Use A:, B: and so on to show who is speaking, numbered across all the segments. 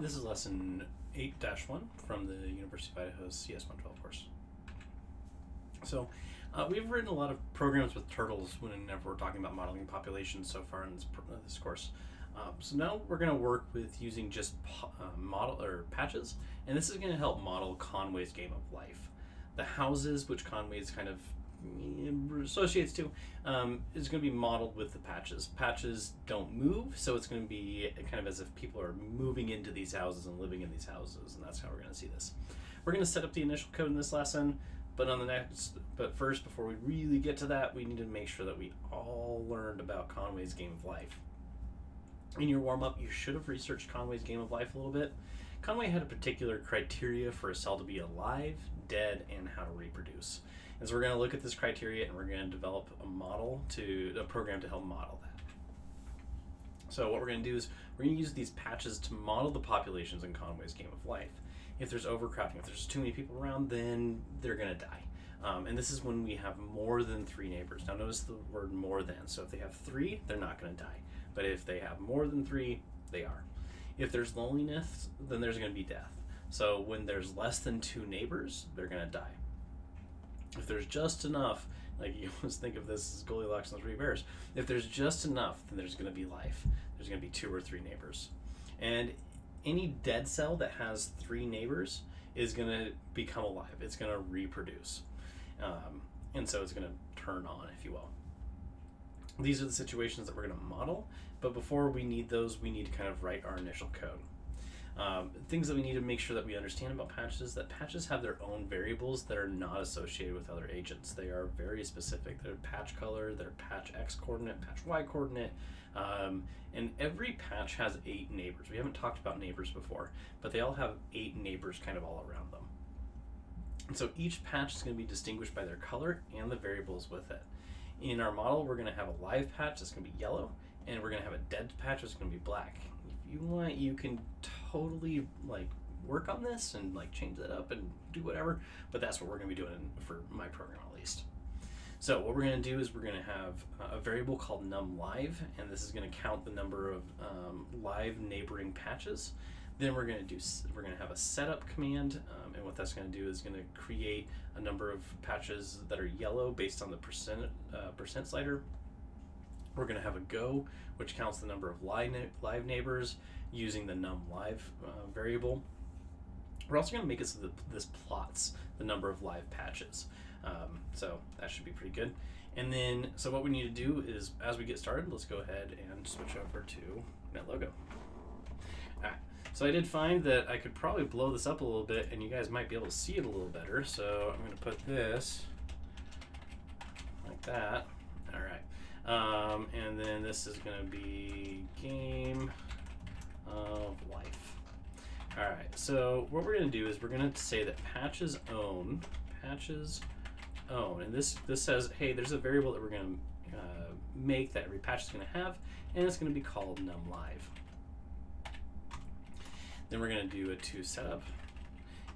A: This is lesson 8-1 from the University of Idaho's CS112 course. So we've written a lot of programs with turtles whenever we're talking about modeling populations so far in this course. So now we're going to work with using just model or patches, and this is going to help model Conway's game of life. The houses, which Conway's kind of associates to, is going to be modeled with the patches. Patches don't move, so it's going to be kind of as if people are moving into these houses and living in these houses, and that's how we're going to see this. We're going to set up the initial code in this lesson, but first, before we really get to that, we need to make sure that we all learned about Conway's game of life. In your warm-up, you should have researched Conway's game of life a little bit. Conway had a particular criteria for a cell to be alive, dead, and how to reproduce. And so we're going to look at this criteria, and we're going to develop a program to help model that. So what we're going to do is we're going to use these patches to model the populations in Conway's game of life. If there's overcrowding, if there's too many people around, then they're going to die. And this is when we have more than 3 neighbors. Now notice the word more than. So if they have 3, they're not going to die. But if they have more than 3, they are. If there's loneliness, then there's going to be death. So when there's less than 2 neighbors, they're going to die. If there's just enough, like you always think of this as Goldilocks and the 3 bears, if there's just enough, then there's going to be life. There's going to be 2 or 3 neighbors. And any dead cell that has 3 neighbors is going to become alive. It's going to reproduce. And so it's going to turn on, if you will. These are the situations that we're going to model, but before we need those, we need to kind of write our initial code. Things that we need to make sure that we understand about patches, that patches have their own variables that are not associated with other agents. They are very specific. They're patch color, they're patch X coordinate, patch Y coordinate, and every patch has 8 neighbors. We haven't talked about neighbors before, but they all have 8 neighbors kind of all around them. And so each patch is going to be distinguished by their color and the variables with it. In our model, we're going to have a live patch that's going to be yellow, and we're going to have a dead patch that's going to be black. If you want, you can totally work on this and change that up and do whatever, but that's what we're going to be doing for my program at least. So what we're going to do is we're going to have a variable called numLive, and this is going to count the number of live neighboring patches. Then we're going to have a setup command, and what that's going to do is going to create a number of patches that are yellow based on the percent slider. We're going to have a go, which counts the number of live neighbors using the numLive variable. We're also going to make it so that this plots the number of live patches. So that should be pretty good. And then, so what we need to do is, as we get started, let's go ahead and switch over to NetLogo. All right. So I did find that I could probably blow this up a little bit and you guys might be able to see it a little better. So I'm going to put this like that. All right. And then this is going to be game of life. All right. So what we're going to do is we're going to say that patches own, and this says, hey, there's a variable that we're going to make that every patch is going to have, and it's going to be called numLive. Then we're going to do a toSetup,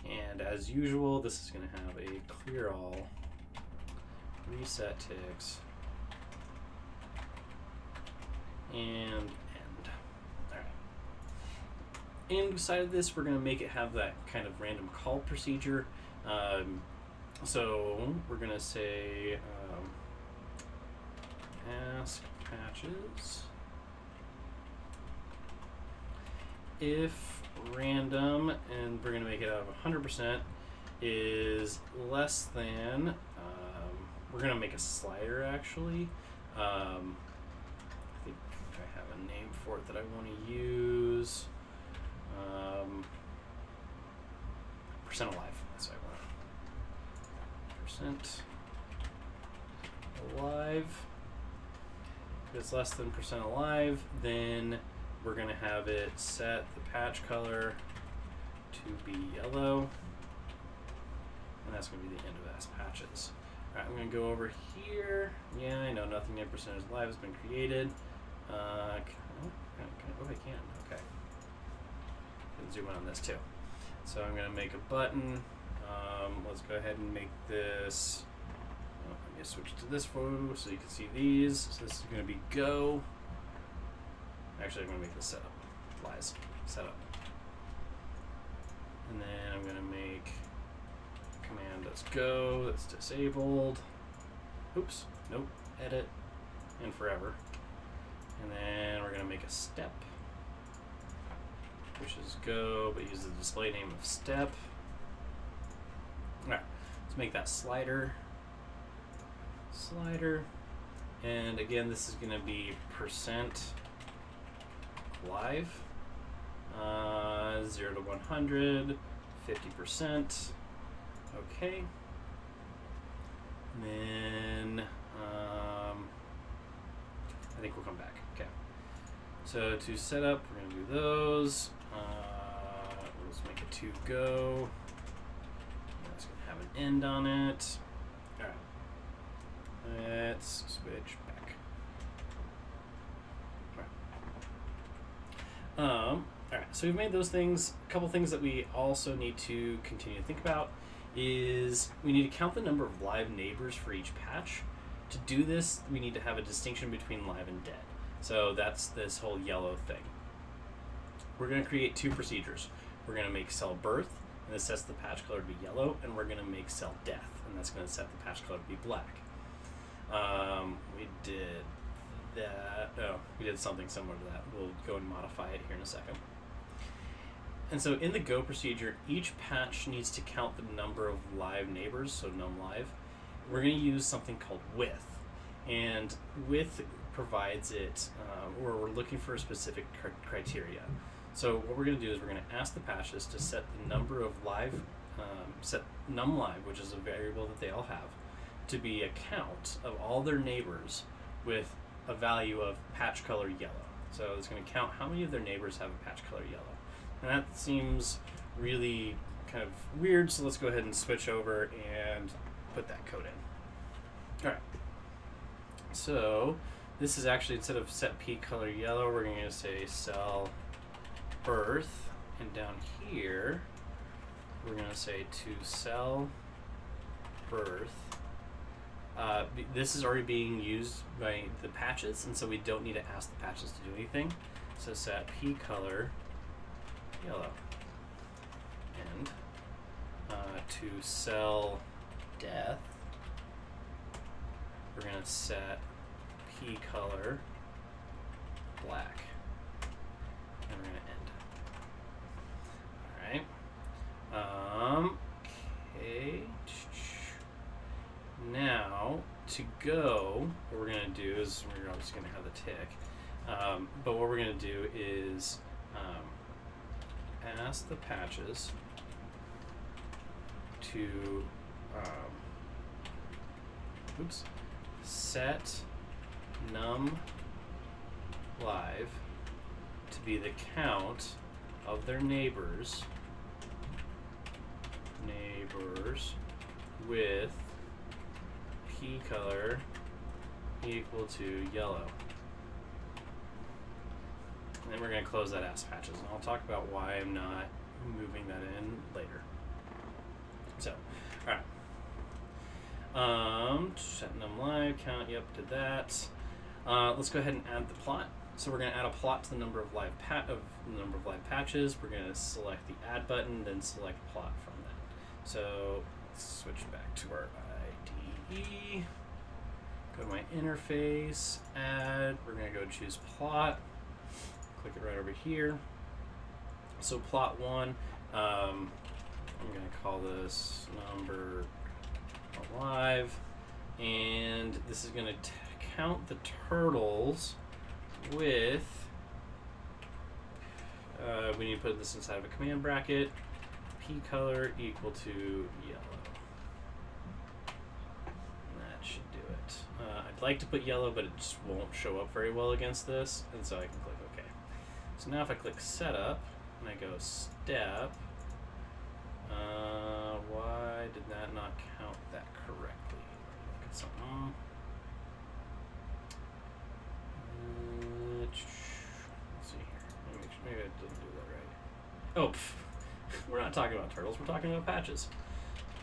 A: and as usual, this is going to have a clear all, reset ticks, and end. All right. And beside of this, we're going to make it have that kind of random call procedure. So we're going to say ask patches if random, and we're going to make it out of 100%, is less than, we're going to make a slider actually. I think I have a name for it that I want to use. Percent alive, that's what I want. Percent alive. If it's less than percent alive, then we're going to have it set the patch color to be yellow, and that's going to be the end of ask patches. All right, I'm going to go over here. Yeah, I know nothing near percentage live has been created. I can. Okay. Can zoom in on this too. So I'm going to make a button. Let's go ahead and make this. Let me switch to this photo so you can see these. So this is going to be go. Actually, I'm going to make this setup. Setup. And then I'm going to make command let's go, that's disabled. Oops, nope, edit, and forever. And then we're going to make a step, which is go, but use the display name of step. Alright, let's make that slider. And again, this is going to be percent live, 0 to 100, 50%. Okay. And then I think we'll come back. Okay. So to set up, we're going to do those. Let's make it to go. That's going to have an end on it. All right. Let's switch back. All right. So we've made those things. A couple things that we also need to continue to think about is we need to count the number of live neighbors for each patch. To do this, we need to have a distinction between live and dead. So that's this whole yellow thing. We're going to create two procedures. We're going to make cell birth, and this sets the patch color to be yellow, and we're going to make cell death, and that's going to set the patch color to be black. We did that. Oh, we did something similar to that. We'll go and modify it here in a second. And so in the go procedure, each patch needs to count the number of live neighbors, so num live. We're going to use something called width, and width provides it where we're looking for a specific criteria. So what we're going to do is we're going to ask the patches to set the number of live, set num live, which is a variable that they all have, to be a count of all their neighbors with a value of patch color yellow. So it's going to count how many of their neighbors have a patch color yellow. And that seems really kind of weird, so let's go ahead and switch over and put that code in. All right. So this is actually, instead of set p color yellow, we're going to say cell birth, and down here we're going to say to cell birth. This is already being used by the patches, and so we don't need to ask the patches to do anything. So set p color yellow, and to cell death, we're going to set p color black, and we're going to end. All right. Okay. Now to go, what we're going to do is we're obviously going to have the tick, but what we're going to do is ask the patches to set num live to be the count of their neighbors with p color equal to yellow. And then we're going to close that ask patches, and I'll talk about why I'm not moving that in later. So, alright. Set num live, count, yep, did that. Let's go ahead and add the plot. So we're going to add a plot to the number of live patches. We're going to select the add button, then select plot from that. So let's switch back to our IDE. Go to my interface, add. We're going to go choose plot. Click it right over here. So plot 1, I'm going to call this number alive, and this is going to count the turtles with, we need to put this inside of a command bracket, p color equal to yellow. And that should do it. I'd like to put yellow, but it just won't show up very well against this, and so I can click OK. So now if I click setup and I go step, why did that not count that correctly? Look at something. Let's see here. Maybe I didn't do that right. Oh, we're not talking about turtles. We're talking about patches.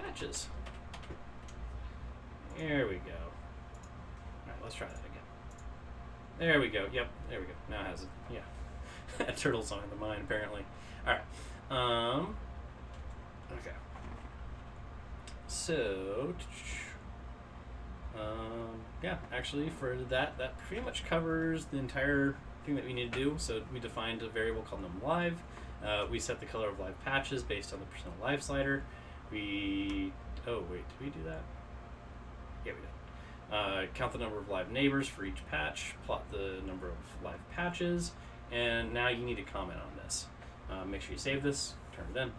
A: Patches. There we go. All right, let's try that again. There we go. Yep, there we go. Now it has it. Yeah. Turtles on in the mind, apparently. All right. So, yeah, actually for that pretty much covers the entire thing that we need to do. So we defined a variable called numLive. We set the color of live patches based on the %live slider. Oh wait, did we do that? Yeah, we did. Count the number of live neighbors for each patch, plot the number of live patches, and now you need to comment on this. Make sure you save this, turn it in.